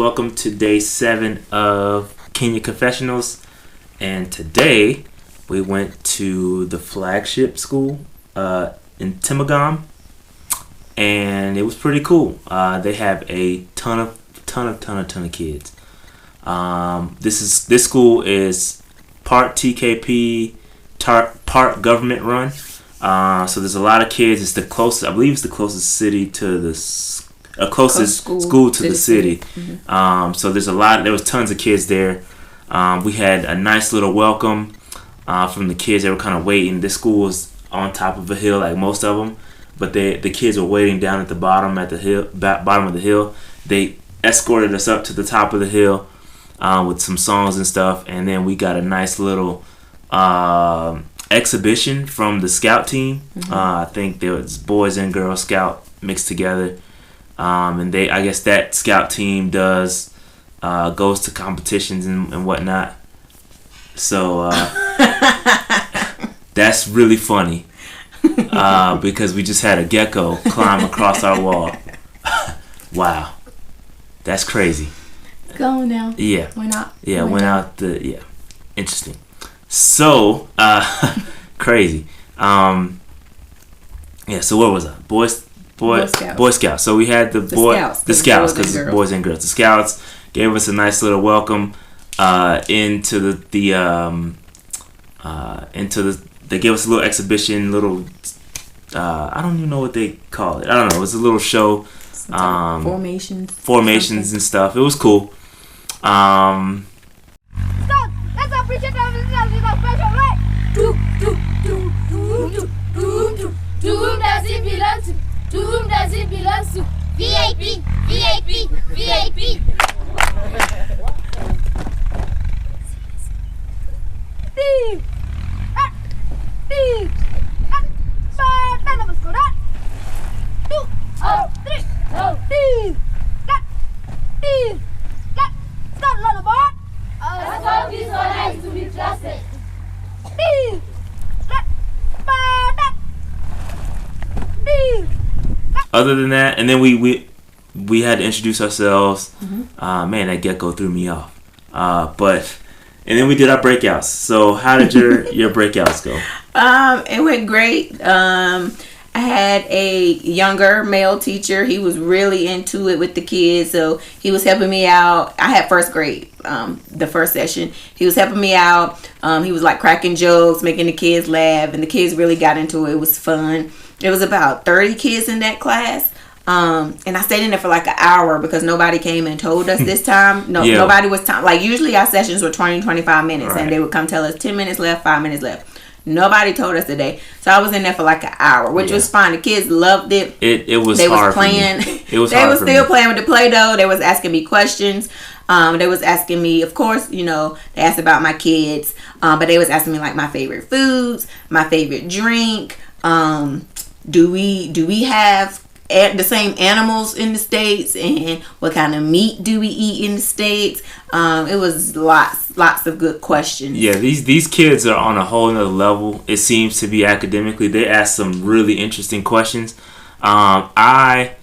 welcome to day 7 of Kenya Confessionals. And today we went to the flagship school in Intimigom, and it was pretty cool. They have a ton of kids. This school is part TKP, part government run. So there's a lot of kids. It's the closest, I believe, it's the closest city to the closest school to the city. Mm-hmm. So there was tons of kids there. We had a nice little welcome from the kids. They were kind of waiting. This school was on top of a hill, like most of them, but the kids were waiting down at the bottom of the hill. They escorted us up to the top of the hill with some songs and stuff, and then we got a nice little exhibition from the scout team. Mm-hmm. I think there was Boys and Girl Scout mixed together, and I guess that scout team goes to competitions and whatnot. So that's really funny because we just had a gecko climb across our wall. Wow, that's crazy. Go now. Yeah. Why not? Yeah, went out interesting. So, crazy. So what was that? Boy Scouts. So we had the Scouts, because boys and girls. The Scouts gave us a nice little welcome into the they gave us a little exhibition, I don't even know what they call it. I don't know. It was a little show. Formations and stuff. It was cool. Let's appreciate our special way. To whom does it belong to? To whom does it belong to? VIP. Steve. Other than that, and then we had to introduce ourselves. Mm-hmm. Man, that gecko threw me off. And then we did our breakouts. So how did your breakouts go? It went great. I had a younger male teacher. He was really into it with the kids, so he was helping me out. I had first grade, the first session. He was helping me out. He was like cracking jokes, making the kids laugh, and the kids really got into it. It was fun. There was about 30 kids in that class. And I stayed in there for like an hour because nobody came and told us this time. Nobody was time. Like usually our sessions were 20-25 minutes, right. And they would come tell us 10 minutes left, 5 minutes left. Nobody told us today, so I was in there for like an hour, which was fine. The kids loved it. It was. They hard was playing. It was. They was still playing with the Play-Doh. They was asking me questions. They was asking me, of course, they asked about my kids, but they was asking me like my favorite foods, my favorite drink. Do we have the same animals in the States, and what kind of meat do we eat in the States? It was lots of good questions. Yeah, these kids are on a whole nother level. It seems to be academically. They asked some really interesting questions. I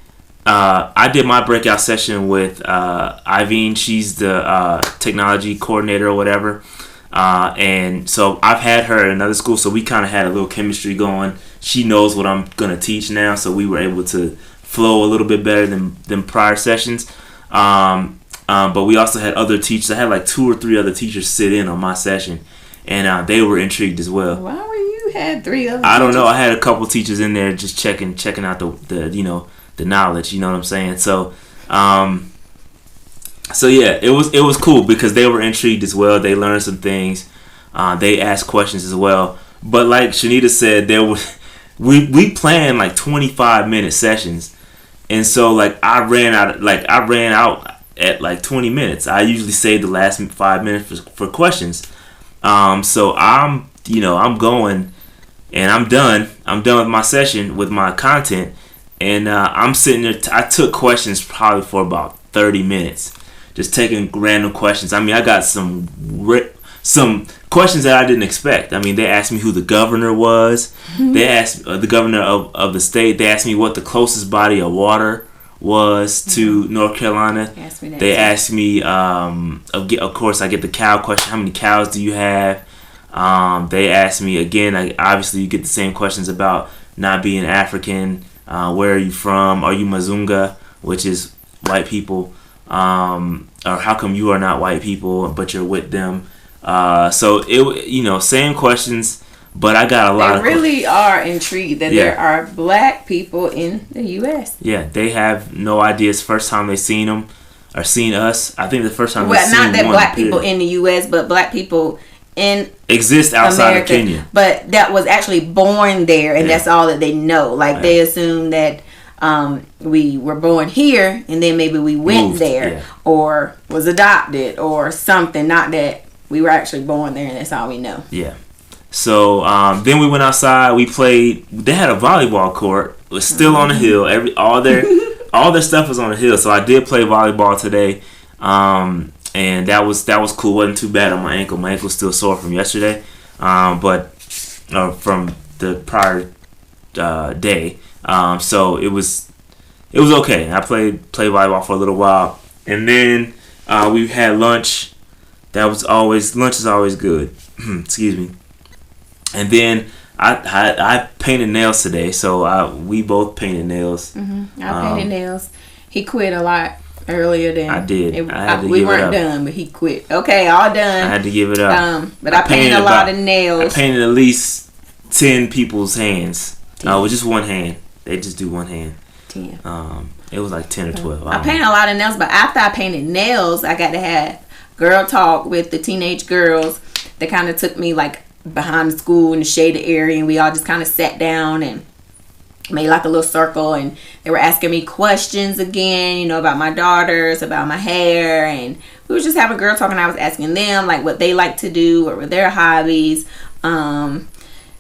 did my breakout session with Iveen. She's the technology coordinator or whatever. And so I've had her at another school, so we kind of had a little chemistry going. She knows what I'm going to teach now, so we were able to flow a little bit better than prior sessions. But we also had other teachers. I had like 2 or 3 other teachers sit in on my session, and they were intrigued as well. Why were you had 3 other I don't know. I had a couple teachers in there just checking out the knowledge, you know what I'm saying? So yeah, it was cool because they were intrigued as well. They learned some things. They asked questions as well. But like Shanita said, we planned like 25-minute sessions, and so like I ran out at like 20 minutes. I usually save the last 5 minutes for questions. So I'm going, and I'm done. I'm done with my session with my content, and I'm sitting there. I took questions probably for about 30 minutes, just taking random questions. I mean, I got some questions that I didn't expect. I mean, they asked me who the governor was. Mm-hmm. They asked the governor of the state. They asked me what the closest body of water was to North Carolina. They asked me, of course, I get the cow question. How many cows do you have? They asked me again. Obviously, you get the same questions about not being African. Where are you from? Are you Mazunga, which is white people? Or how come you are not white people, but you're with them? So it, same questions. But I got a lot They really are intrigued that there are black people in the U.S. Yeah, they have no idea. It's the first time they've seen them or seen us. I think the first time they've seen not that one, black people in the U.S., but black people exist outside America, of Kenya. But that was actually born there, and that's all that they know. Like they assume that we were born here, and then maybe we went there or was adopted or something. Not that we were actually born there, and that's all we know. Yeah. So then we went outside. We played. They had a volleyball court. It was still on the hill. All their stuff was on the hill. So I did play volleyball today, and that was cool. Wasn't too bad on my ankle. My ankle's still sore from yesterday, but from the prior day. So it was okay. I played volleyball for a little while, and then we had lunch. Lunch is always good. Excuse me. And then I painted nails today, so we both painted nails. I painted nails. He quit a lot earlier than I did. We weren't done, but he quit. Okay, all done. I had to give it up. But I painted a lot of nails. I painted at least 10 people's hands. With just one hand. They just do one hand. 10. It was like 10 or 12. I painted a lot of nails, but after I painted nails, I got to have girl talk with the teenage girls. They kind of took me like behind the school in the shaded area, and we all just kind of sat down and made like a little circle, and they were asking me questions again, about my daughters, about my hair, and we were just having girl talk, and I was asking them like what they like to do, what were their hobbies.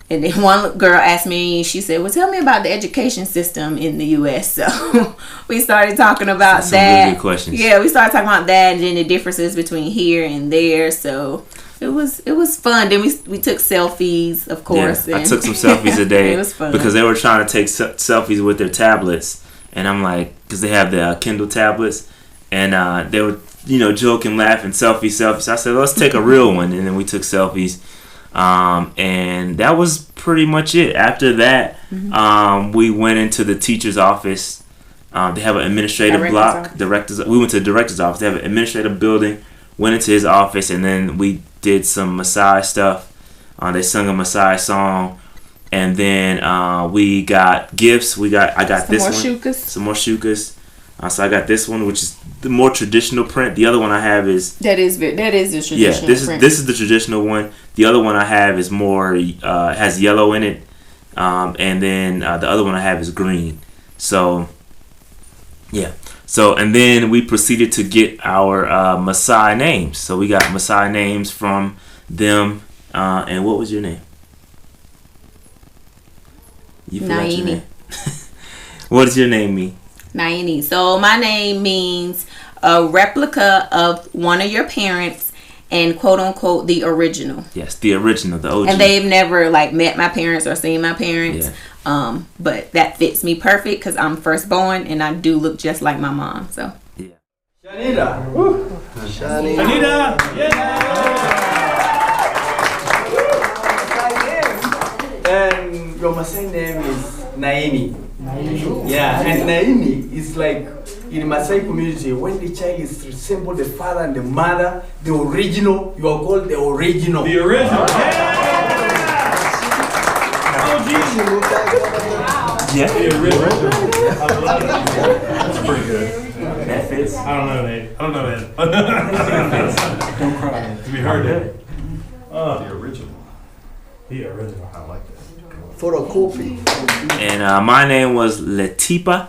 And then one girl asked me, she said, well, tell me about the education system in the U.S. So we started talking about that. Really good questions. Yeah, we started talking about that and then the differences between here and there. So it was fun. Then we took selfies, of course. Yeah, I took some selfies today. It was fun. Because they were trying to take selfies with their tablets. And I'm like, because they have the Kindle tablets. And they were, joking, laughing, selfie. So I said, let's take a real one. And then we took selfies. And that was pretty much it. After that, we went into the teacher's office. They have an administrative block. We went to the director's office. They have an administrative building. Went into his office, and then we did some Maasai stuff. They sung a Maasai song, and then we got gifts. I got this one. Some more shukas. So I got this one, which is the more traditional print. The other one I have is that is the traditional print. This is the traditional one. The other one I have is more has yellow in it, and then the other one I have is green. So yeah. So and then we proceeded to get our Maasai names. So we got Maasai names from them. And what was your name? You forgot your name. What does your name mean? Naini. So my name means a replica of one of your parents and quote unquote the original. Yes, the original, the OG. And they've never met my parents or seen my parents. Yeah. But that fits me perfect because I'm firstborn and I do look just like my mom. So yeah. Shanita. Shanita. Yeah. And your Maasai name is Naini. Yeah, and Naini is like in Maasai community when the child is resemble the father and the mother, the original, you are called the original. The original. Yeah. The original. That's pretty good. That fits. I don't know that. Don't cry. To be heard that. The original. The original. I like that. Photocopy. And my name was Letipa.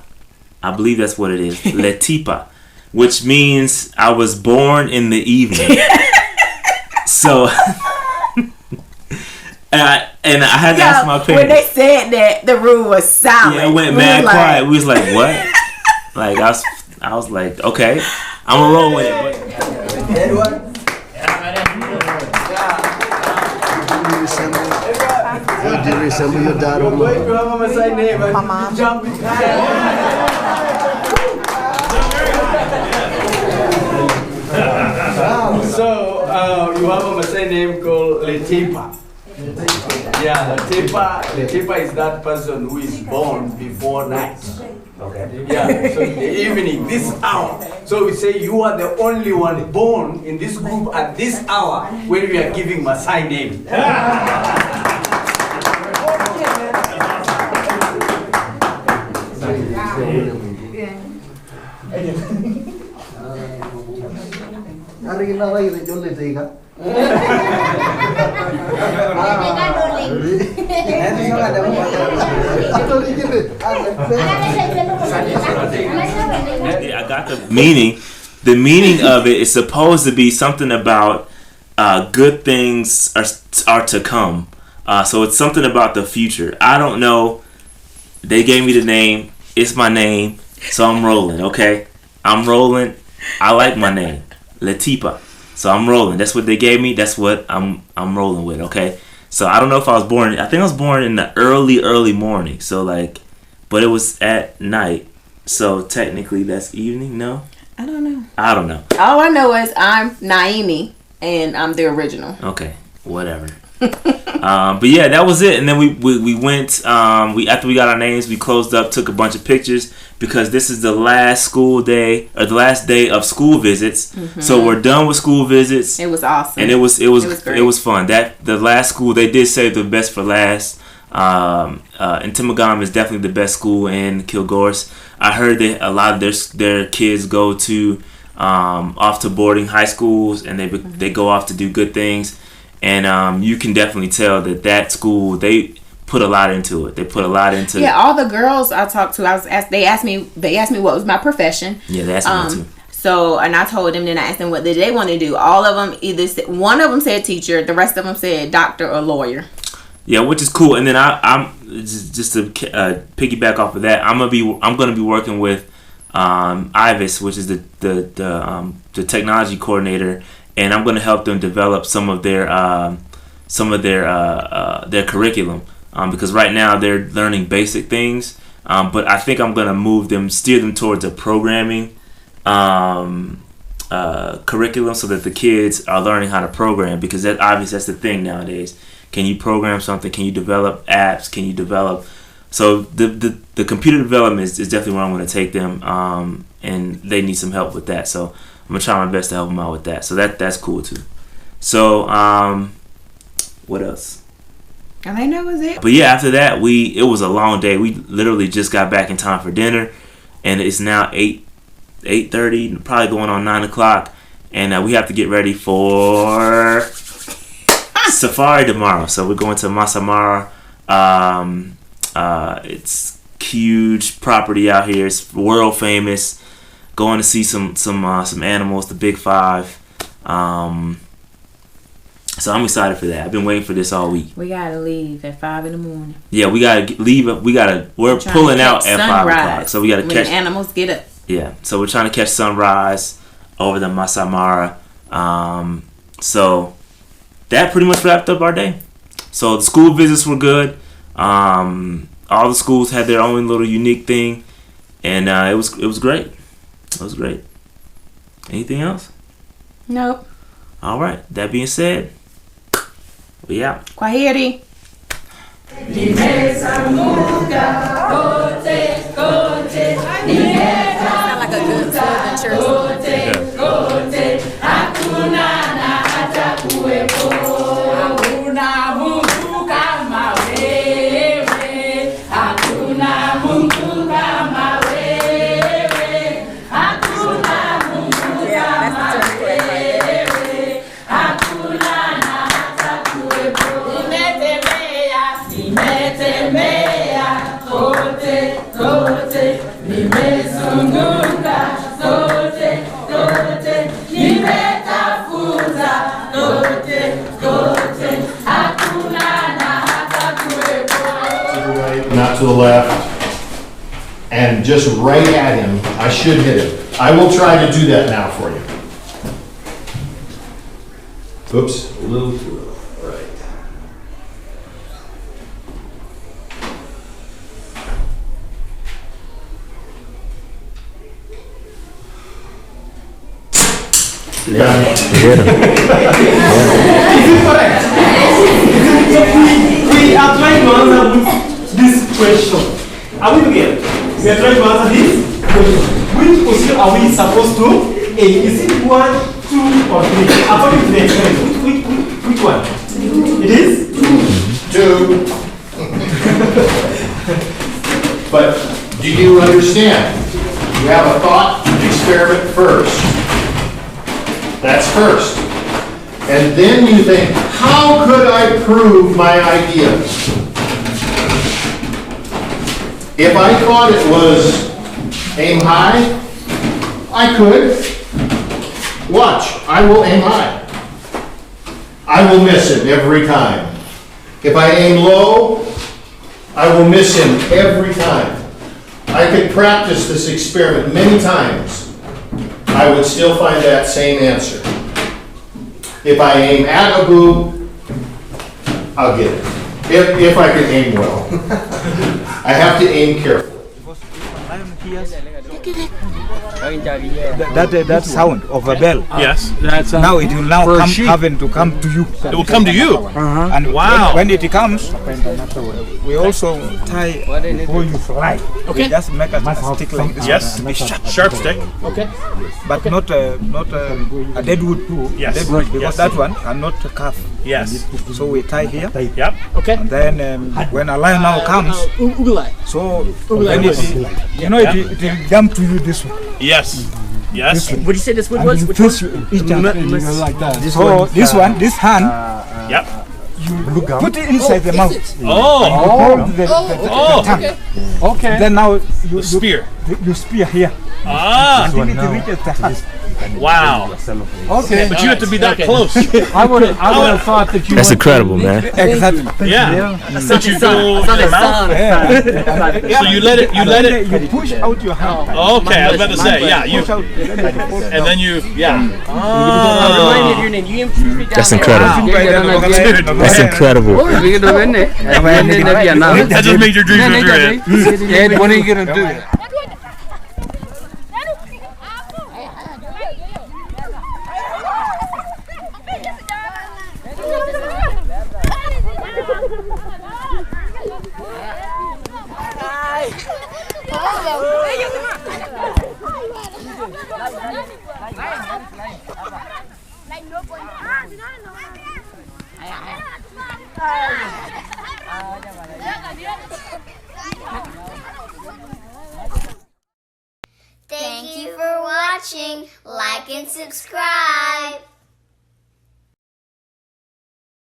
I believe that's what it is. Letipa. Which means I was born in the evening. So and I had to ask my parents. When they said that, the room was silent. Yeah, it went mad quiet. We was like, what? Like I was like, okay, I'm gonna roll with it. Edward. Do you resemble your dad or mom? You have a Maasai name. My mom. Jump with her. So you have a Maasai name called Letipa. Yeah, Letipa is that person who is born before night. Okay. Yeah, so in the evening, this hour. So we say you are the only one born in this group at this hour when we are giving Maasai name. I got the meaning. The meaning of it is supposed to be something about good things are to come. So it's something about the future. I don't know. They gave me the name. It's my name. So I'm rolling, okay? I'm rolling. I like my name. Letipa. So I'm rolling. That's what they gave me. That's what I'm rolling with, okay? So I don't know if I was born. I think I was born in the early morning. So like, but it was at night. So technically that's evening, no? I don't know. All I know is I'm Naimi and I'm the original. Okay, whatever. But yeah, that was it. And then we went. After we got our names, we closed up, took a bunch of pictures because this is the last school day or the last day of school visits. Mm-hmm. So we're done with school visits. It was awesome, and it was fun. That the last school, they did save the best for last. Intimigom is definitely the best school in Kilgore. I heard that a lot of their kids go to off to boarding high schools, and they go off to do good things. And you can definitely tell that school, they put a lot into it. They put a lot into. Yeah, all the girls I talked to, they asked me what was my profession. Yeah, they asked me too. So, and I told them, then I asked them what did they want to do. All of them one of them said teacher, the rest of them said doctor or lawyer. Yeah, which is cool. And then I'm just to piggyback off of that, I'm gonna be working with Ivis, which is the technology coordinator, and I'm gonna help them develop some of their curriculum because right now they're learning basic things, but I think I'm gonna steer them towards a programming curriculum so that the kids are learning how to program, because that's the thing nowadays. Can you program something? Can you develop apps? Can you develop? So the computer development is definitely where I'm going to take them, and they need some help with that. So I'm going to try my best to help them out with that. So that's cool too. So what else? I think that was it. But yeah, after that it was a long day. We literally just got back in time for dinner, and it's now 8:30, probably going on 9 o'clock, and we have to get ready for safari tomorrow. So we're going to Maasai Mara. It's huge property out here. It's world famous. Going to see some animals, the Big Five. So I'm excited for that. I've been waiting for this all week. We gotta leave at 5 a.m. Yeah, we gotta leave. We're pulling out at 5 o'clock. So we gotta catch the animals get up. Yeah, so we're trying to catch sunrise over the Maasai Mara. So that pretty much wrapped up our day. So the school visits were good. All the schools had their own little unique thing, and it was great. It was great. Anything else? Nope. All right. That being said, we out. Kwaheri. Sound like a good Not to the left, and just right at him. I should hit him. I will try to do that now for you. Oops, a little too low. Right. get him. Is it correct? We are trying to answer this question. Are we together? We are trying to answer this question. Which position are we supposed to aim? Is it 1, 2, or 3? According to the experiment, which one? It is? 2. But do you understand? You have a thought experiment first. That's first. And then you think, how could I prove my idea? If I thought it was aim high, I could. Watch, I will aim high. I will miss him every time. If I aim low, I will miss him every time. I could practice this experiment many times. I would still find that same answer. If I aim at a boob, I'll get it. If I can aim well. I have to aim carefully. That sound of a bell. Yes. Now it will now come to you. It will come to you. And Wow. when it comes, we also tie before you fly. Okay. We just make a stick like this. Yes. Sharp stick. Okay. But not a dead wood. Yes. Dead wood, because Yes. that one cannot carve. Yes. So we tie here. Yep. Okay. And then when a lion now comes, so then it will jump to you this way. Yes. Yes. What did you say this wood And was? you Which twist one? each M- other. mus- So this one, this hand, Yep. you put it inside the mouth. Oh. Hold the Oh. tongue. Okay. Then now you Spear. you spear here. Ah. Until it reaches the heart. Wow. Okay. But you have to be that close. I would have thought that you. That's incredible, man. Exactly. Yeah. But you go in the mouth. Yeah. So you let it. You push out your hand. Okay. I was about to say. Yeah. You. Push out. And then you. Yeah. Remind me of your name. You introduced me down That's there. incredible. That's incredible. That just made your dreams come true. Ed, what are you gonna do? Thank you for watching. Like and subscribe.